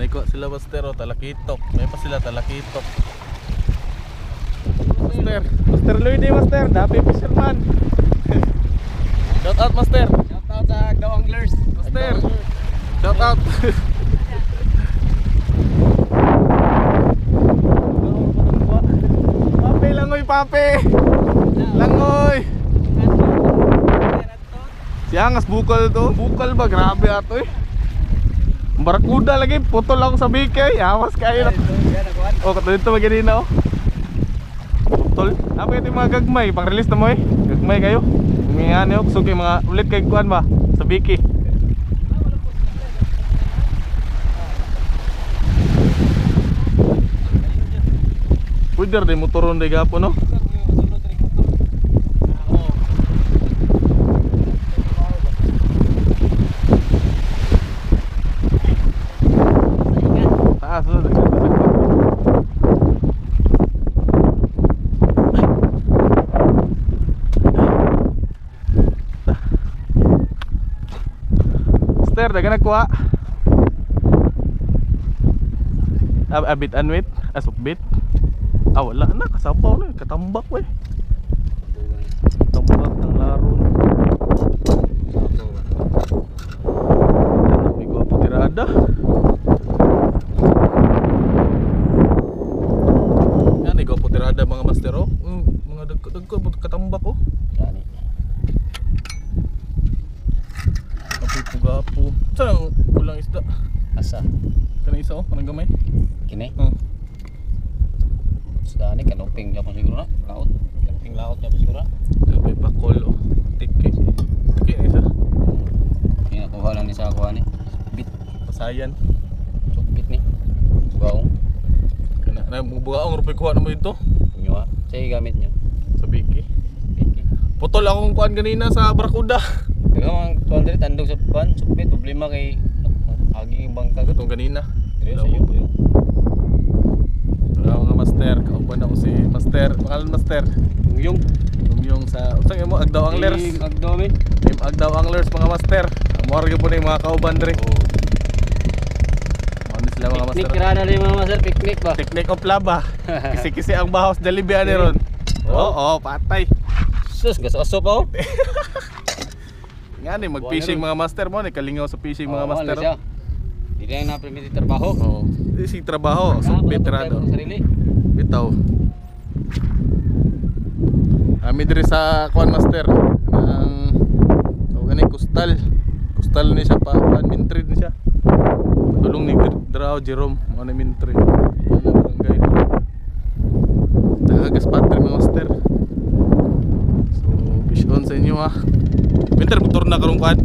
may kuha sila master o talakitok. May pa sila talakitok. Master Lloyd master, Dapi Fisherman. Shout out master. Shout out sa Agdaw Anglers. Master. Shout out. Pape langoy pape. Langoy. Siangas bukal to. Bukal ba grabe ato eh. Barakuda lagi putol ako sa bike. Awas kayo. Oh katulito maganina oh. Putol. Apa ito yung mga gagmay? Pang-release na mo eh. Gagmay kayo. Umihan nyo. Gusto kayo mga ulit kay kuhan ba? Sa biki. Pwede rin motoron day gapo no? Taas no? Master, daga nagkuha. Abit anwit, asukbit. Ah wala na, kasabaw na, katambak we. Tambak ng laron. May gwapo tirada. Yan, may gwapo tirada mga master oh. Mga dagko katambak oh. Dani. Gapo. Saan ang kulang isda? Asa? Kanang isa oh, kanang gamay. Kini? Oh. Dani kanuping japon siguro na. Laot. Kanuping laot japon siguro. Gabay pakol oh. Tiki. Tiki na isa. Kaya nakuha lang ni sa kuha ni. Bit. Pasayan. Bit ni. Bugaong. Na bugaong rupi kuha na mo dito. Inyo ha. Sige gamit nyo. Sa biki. Biki. Putol akong kuhan kanina sa Barakuda. Kaya mga tuwan diri tandog sa pan. Sukbit. Problema kay aging bangka. Itong kanina. Diri sa iyo. Wala mga master. Kauban ako si master. Pangalan master. Yung sa usang mo Agdaw Anglers. Team Agdaw mi. Team Agdaw Anglers mga master. Amor gyud po ning mga kauban diri. Ano sila mga master? Picnic rana rin mga master. Picnic ba? Technique of laba. Kisi-kisi ang bahos Jollibee ani ron. Oo, patay. Sus, gaso pa oh. Nga ni mag-fishing mga master mo ni kalingaw sa fishing mga master. Hindi lang na-permit trabaho. Oo. Si trabaho, so veterano. Bitaw. Ami diri sa kuan master ang gani Coastal ni siya pa kuan mintrid ni siya. Tulong ni Drao Jerome mo na mintrid. Ano barangay. Tagas patri mga master. So fish on sa inyo ha. Winter motor na karong kuan.